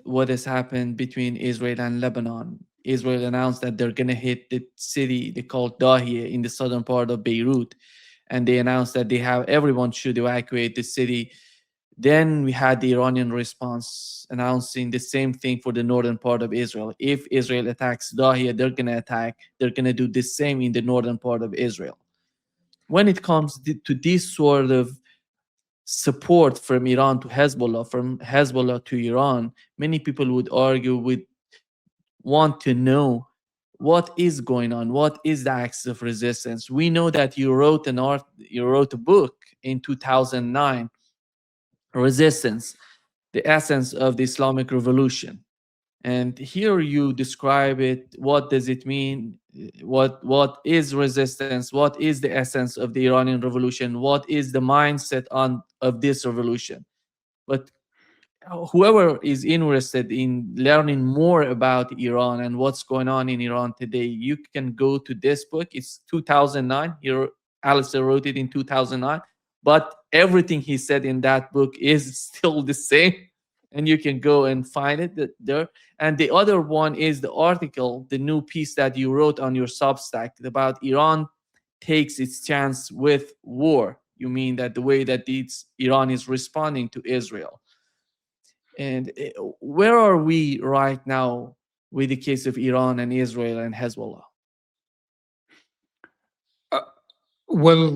what has happened between Israel and Lebanon. Israel announced that they're going to hit the city they call Dahia in the southern part of Beirut, and they announced that everyone should evacuate the city. Then we had the Iranian response announcing the same thing for the northern part of Israel. If Israel attacks Dahia, they're going to do the same in the northern part of Israel. When it comes to this sort of support from Iran to Hezbollah, from Hezbollah to Iran, many people would argue, would want to know what is going on, what is the axis of resistance. We know that you wrote a book in 2009, Resistance, the Essence of the Islamic Revolution. And here you describe it. What does it mean? What is resistance? What is the essence of the Iranian Revolution? What is the mindset of this revolution? But whoever is interested in learning more about Iran and what's going on in Iran today, you can go to this book. It's 2009. Alastair wrote it in 2009, but everything he said in that book is still the same, and you can go and find it there. And the other one is the article, the new piece that you wrote on your Substack about Iran takes its chance with war. You mean that the way that Iran is responding to Israel. And where are we right now with the case of Iran and Israel and Hezbollah? Well,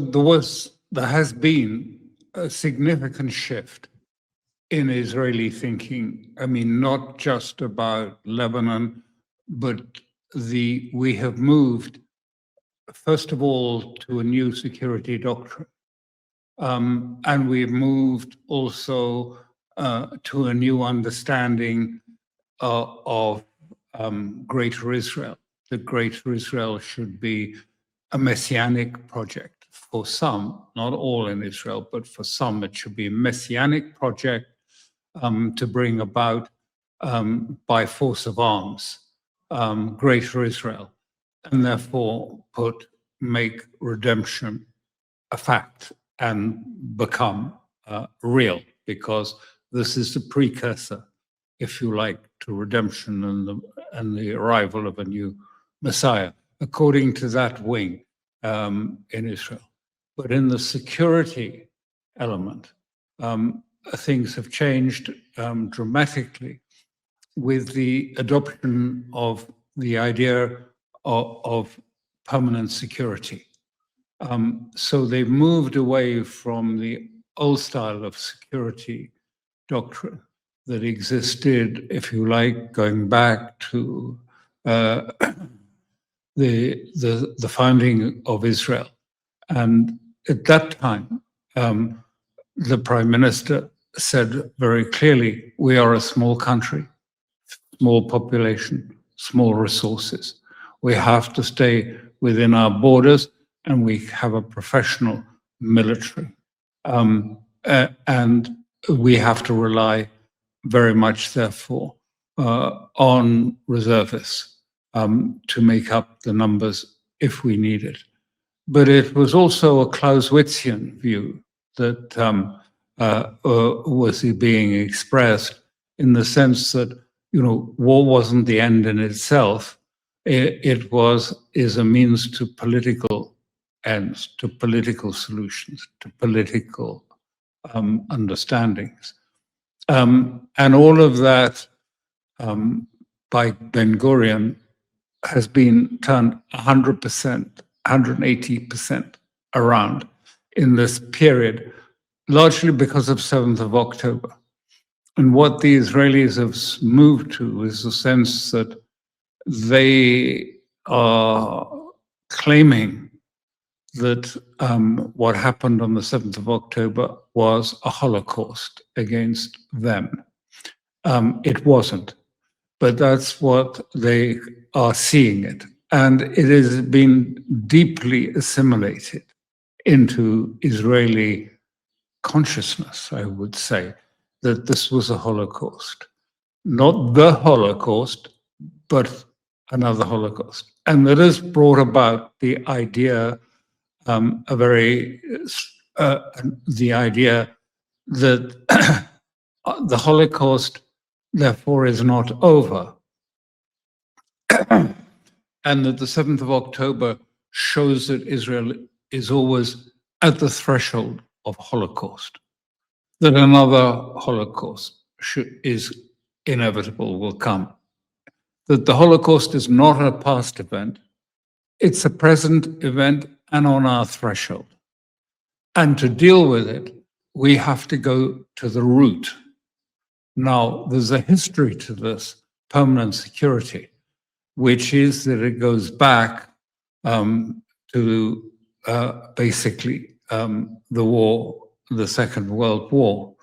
there has been a significant shift in Israeli thinking. I mean, not just about Lebanon, but we have moved, first of all, to a new security doctrine. And we've moved also to a new understanding of Greater Israel. That Greater Israel should be a messianic project for some, not all in Israel, but for some it should be a messianic project to bring about by force of arms Greater Israel, and therefore make redemption a fact and become real, because this is the precursor, if you like, to redemption and the arrival of a new Messiah, according to that wing in Israel. But in the security element, things have changed dramatically with the adoption of the idea of permanent security. So they've moved away from the old style of security doctrine that existed, if you like, going back to the founding of Israel. And at that time, the Prime Minister said very clearly, we are a small country, small population, small resources. We have to stay within our borders, and we have a professional military. And we have to rely very much, therefore, on reservists to make up the numbers if we need it. But it was also a Clausewitzian view that was being expressed, in the sense that, war wasn't the end in itself. It is a means to political ends, to political solutions, to political understandings. And all of that by Ben-Gurion has been turned 100%, 180% around in this period, largely because of 7th of October. And what the Israelis have moved to is a sense that they are claiming that what happened on the 7th of October was a Holocaust against them. It wasn't, but that's what they are seeing it. And it has been deeply assimilated into Israeli consciousness, I would say, that this was a Holocaust. Not the Holocaust, but another Holocaust. And that has brought about the idea, the idea that the Holocaust therefore is not over, and that the 7th of October shows that Israel is always at the threshold of Holocaust, that another Holocaust is inevitable, will come, that the Holocaust is not a past event, it's a present event and on our threshold. And to deal with it, we have to go to the root. Now, there's a history to this permanent security, which is that it goes back to basically the war, the Second World War.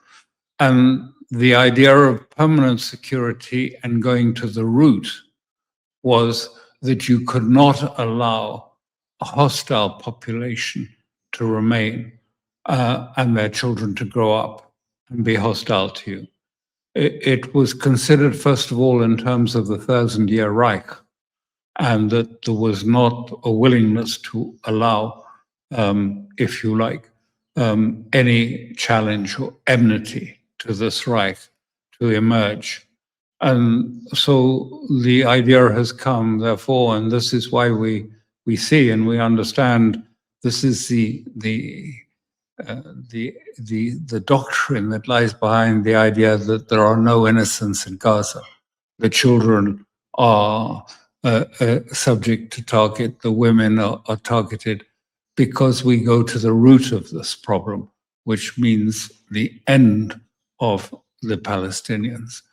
And the idea of permanent security and going to the root was that you could not allow a hostile population to remain and their children to grow up and be hostile to you. It was considered, first of all, in terms of the 1,000-year Reich, and that there was not a willingness to allow, if you like, any challenge or enmity to this Reich to emerge. And so the idea has come, therefore, and this is why we see and we understand this is the doctrine that lies behind the idea that there are no innocents in Gaza. The children are subject to target, the women are targeted, because we go to the root of this problem, which means the end of the Palestinians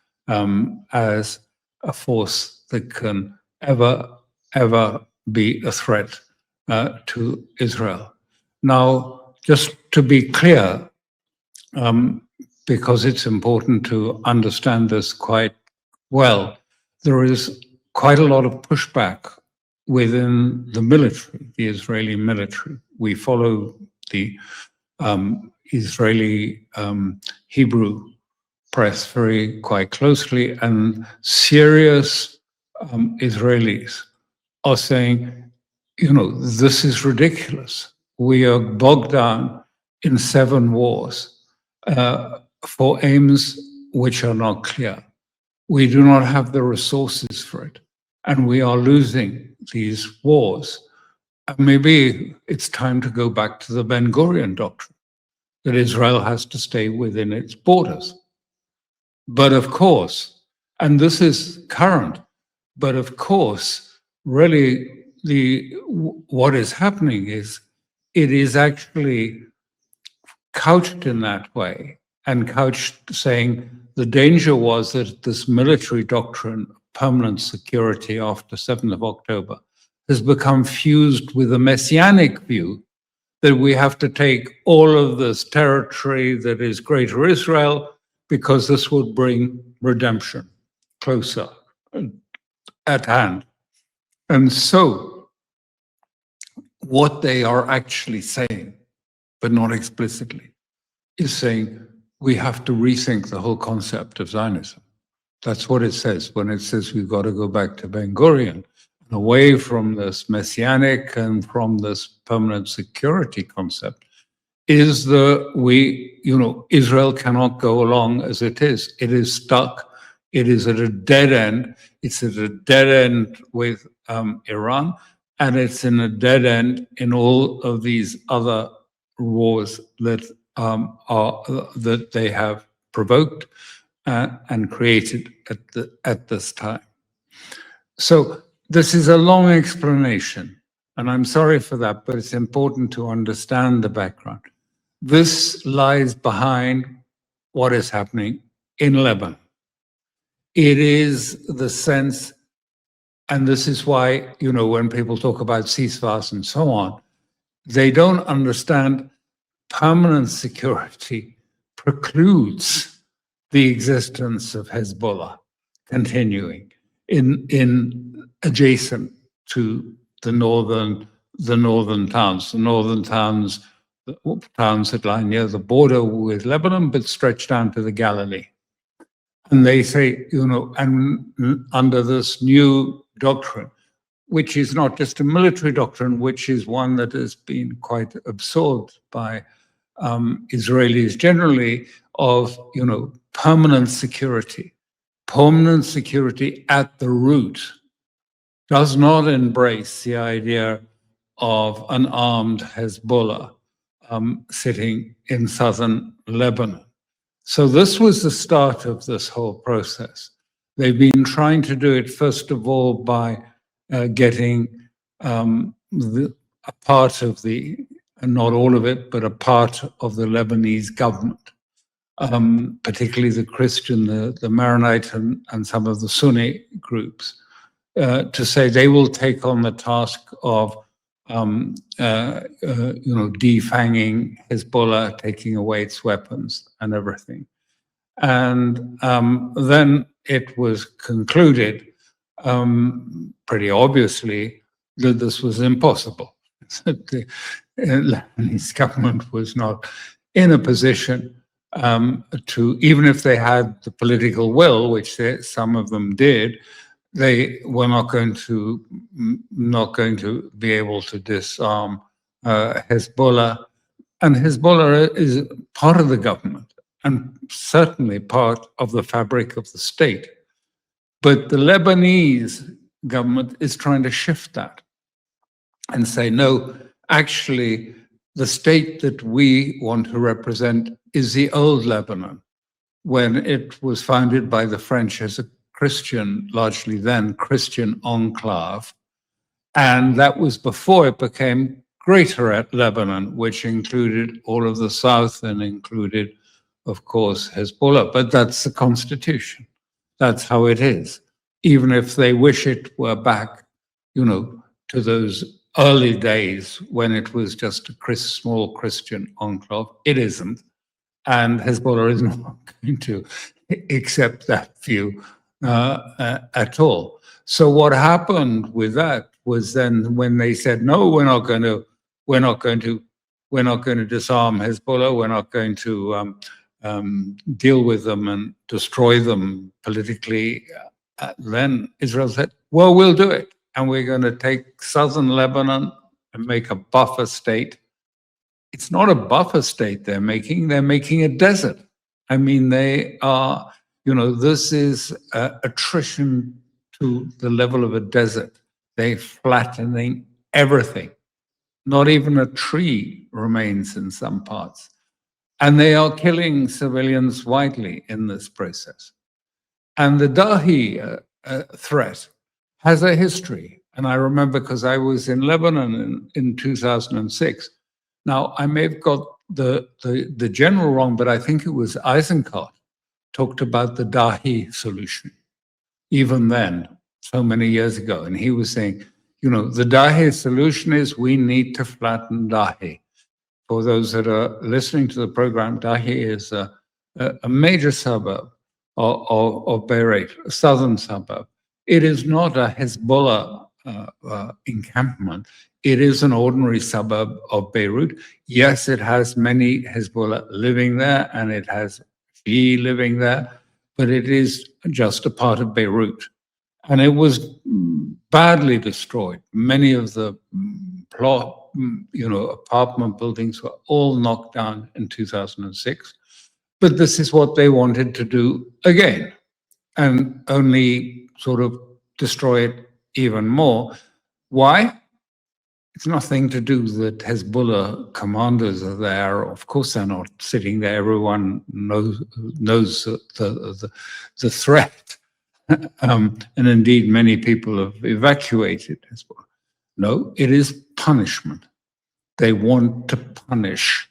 as a force that can ever be a threat to Israel. Now, just to be clear, because it's important to understand this quite well, there is quite a lot of pushback within the military, the Israeli military. We follow the Israeli Hebrew press quite closely, and serious Israelis are saying, you know, this is ridiculous. We are bogged down in 7 wars for aims which are not clear. We do not have the resources for it, and we are losing these wars. And maybe it's time to go back to the Ben Gurion doctrine, that Israel has to stay within its borders. But of course, and this is current, but of course, really what is happening is it is actually couched in that way, and couched saying the danger was that this military doctrine, permanent security after 7th of October, has become fused with a messianic view that we have to take all of this territory that is Greater Israel because this would bring redemption closer at hand. And so what they are actually saying, but not explicitly, is saying we have to rethink the whole concept of Zionism. That's what it says when it says we've got to go back to Ben Gurion and away from this messianic and from this permanent security concept. Is Israel cannot go along as it is. It is stuck. It is at a dead end. It's at a dead end with Iran, and it's in a dead end in all of these other wars that that they have provoked and created at this time. So this is a long explanation, and I'm sorry for that, but it's important to understand the background. This lies behind what is happening in Lebanon. It is the sense, and this is why, when people talk about ceasefires and so on, they don't understand permanent security precludes the existence of Hezbollah continuing in adjacent to the northern towns that lie near the border with Lebanon, but stretch down to the Galilee. And they say, and under this new doctrine, which is not just a military doctrine, which is one that has been quite absorbed by Israelis generally, of permanent security. permanent security at the root does not embrace the idea of an armed Hezbollah sitting in southern Lebanon. So this was the start of this whole process. They've been trying to do it, first of all, by getting a part of the, not all of it, but a part of the Lebanese government, particularly the Christian, the Maronite, and some of the Sunni groups, to say they will take on the task of defanging Hezbollah, taking away its weapons and everything. And then it was concluded pretty obviously that this was impossible. The Lebanese government was not in a position to, even if they had the political will, which some of them did, they were not going to be able to disarm Hezbollah. And Hezbollah is part of the government and certainly part of the fabric of the state. But the Lebanese government is trying to shift that and say, no, actually, the state that we want to represent is the old Lebanon, when it was founded by the French as a Christian, largely then Christian enclave. And that was before it became Greater Lebanon, which included all of the south and included, of course, Hezbollah. But that's the constitution. That's how it is. Even if they wish it were back, to those early days when it was just a small Christian enclave, it isn't. And Hezbollah is not going to accept that view at all. So what happened with that was then when they said, no, we're not going to disarm Hezbollah, we're not going to deal with them and destroy them politically, then Israel said, well, we'll do it. And we're going to take southern Lebanon and make a buffer state. It's not a buffer state they're making a desert. I mean, they are, this is attrition to the level of a desert. They're flattening everything. Not even a tree remains in some parts. And they are killing civilians widely in this process. And the Dahi threat has a history. And I remember because I was in Lebanon in 2006. Now, I may have got the general wrong, but I think it was Eisenkot talked about the Dahi solution, even then, so many years ago. And he was saying, the Dahi solution is we need to flatten Dahi. For those that are listening to the program, Dahi is a major suburb of Beirut, a southern suburb. It is not a Hezbollah encampment. It is an ordinary suburb of Beirut. Yes, it has many Hezbollah living there, and it has Shia living there, but it is just a part of Beirut. And it was badly destroyed. Many of the apartment buildings were all knocked down in 2006. But this is what they wanted to do again, and only sort of destroy it even more. Why? It's nothing to do that Hezbollah commanders are there. Of course, they're not sitting there. Everyone knows the threat. And indeed, many people have evacuated Hezbollah. No, it is punishment. They want to punish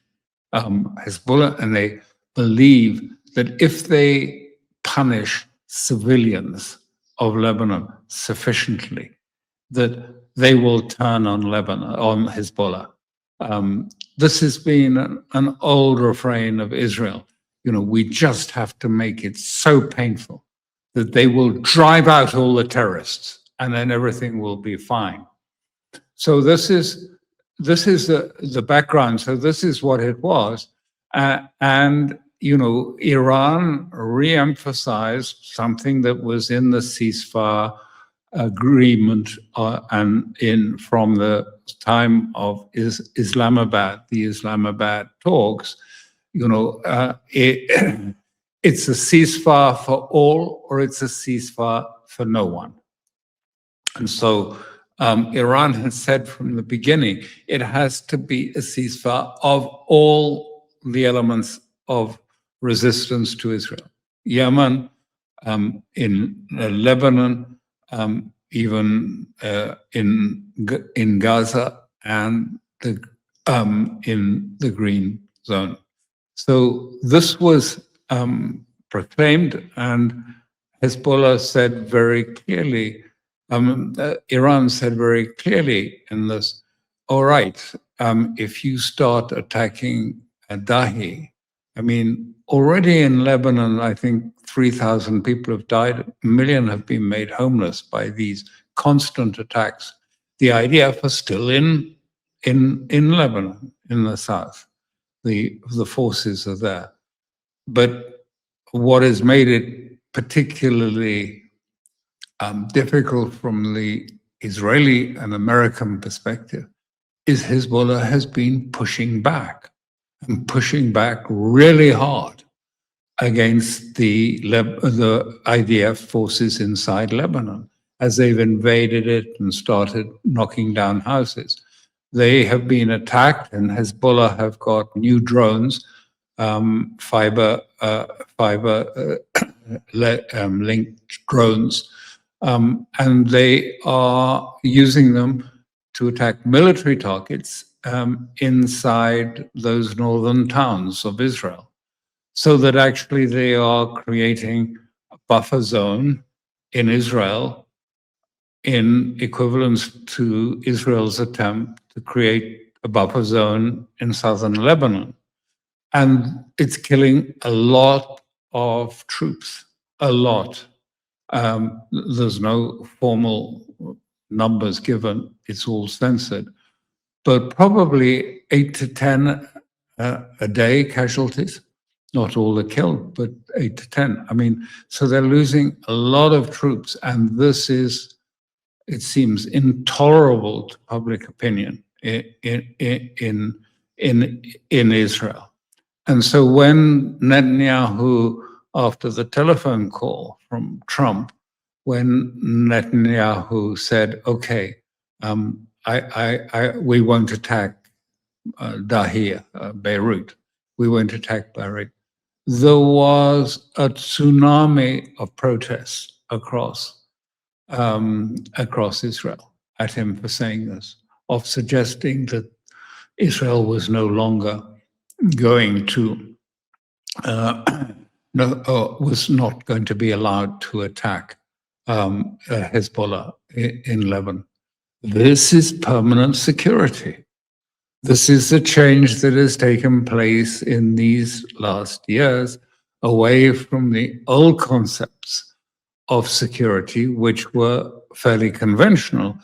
Hezbollah, and they believe that if they punish civilians of Lebanon sufficiently, that they will turn on Hezbollah. This has been an old refrain of Israel. We just have to make it so painful that they will drive out all the terrorists, and then everything will be fine. So this is the background. So this is what it was, and Iran re-emphasized something that was in the ceasefire agreement and from the time of Islamabad, the Islamabad talks. it's a ceasefire for all or it's a ceasefire for no one. And so Iran has said from the beginning, it has to be a ceasefire of all the elements of resistance to Israel. Yemen, in Lebanon, even in Gaza, and in the Green Zone. So this was proclaimed, and Hezbollah said very clearly, Iran said very clearly in this, all right, if you start attacking Dahi, I mean, already in Lebanon, I think 3,000 people have died, 1 million have been made homeless by these constant attacks. The IDF are still in Lebanon, in the south. The forces are there. But what has made it particularly difficult from the Israeli and American perspective is Hezbollah has been pushing back, and pushing back really hard against the IDF forces inside Lebanon as they've invaded it and started knocking down houses. They have been attacked, and Hezbollah have got new drones, fiber linked drones, and they are using them to attack military targets inside those northern towns of Israel, so that actually they are creating a buffer zone in Israel in equivalence to Israel's attempt to create a buffer zone in southern Lebanon. And it's killing a lot of troops, a lot. There's no formal numbers given, it's all censored, but probably 8 to 10 a day casualties. Not all are killed, but 8 to 10. I mean, so they're losing a lot of troops, and this is, it seems, intolerable to public opinion in Israel. And so when Netanyahu, after the telephone call from Trump, when Netanyahu said, "Okay, we won't attack Dahia, Beirut. We won't attack Beirut," there was a tsunami of protests across Israel at him for saying this, of suggesting that Israel was no longer going to was not going to be allowed to attack Hezbollah in Lebanon. This is permanent security. This is the change that has taken place in these last years, away from the old concepts of security, which were fairly conventional,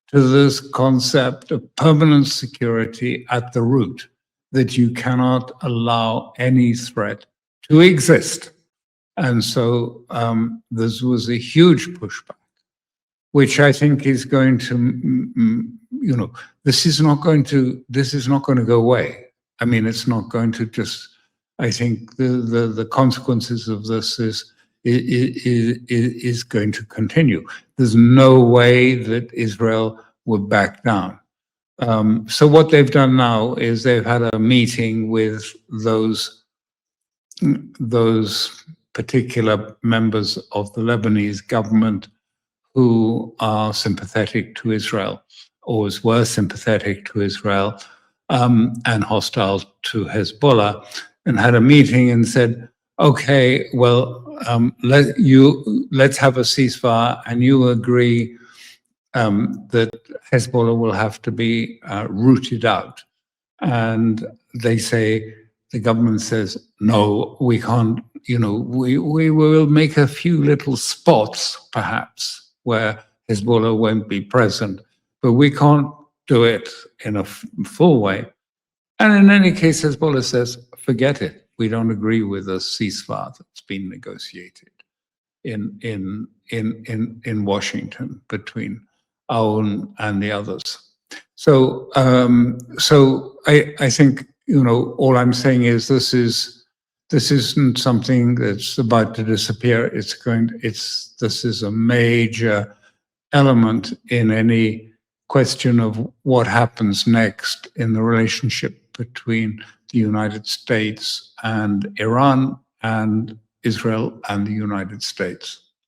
to this concept of permanent security at the root, that you cannot allow any threat to exist. And so this was a huge pushback, which I think is going to, this is not going to go away. I mean, it's not going to just, I think the consequences of this is going to continue. There's no way that Israel would back down. So what they've done now is they've had a meeting with those particular members of the Lebanese government who are sympathetic to Israel, or were sympathetic to Israel, and hostile to Hezbollah, and had a meeting and said, "Okay, well, let's have a ceasefire, and you agree that Hezbollah will have to be rooted out." And they say, the government says, "No, we can't. We will make a few little spots, perhaps, where Hezbollah won't be present, but we can't do it in a full way." And in any case, Hezbollah says, "Forget it. We don't agree with the ceasefire that's been negotiated in Washington between Aoun and the others." So, I think all I'm saying is this is this isn't something that's about to disappear. This is a major element in any question of what happens next in the relationship between the United States and Iran and Israel and the United States.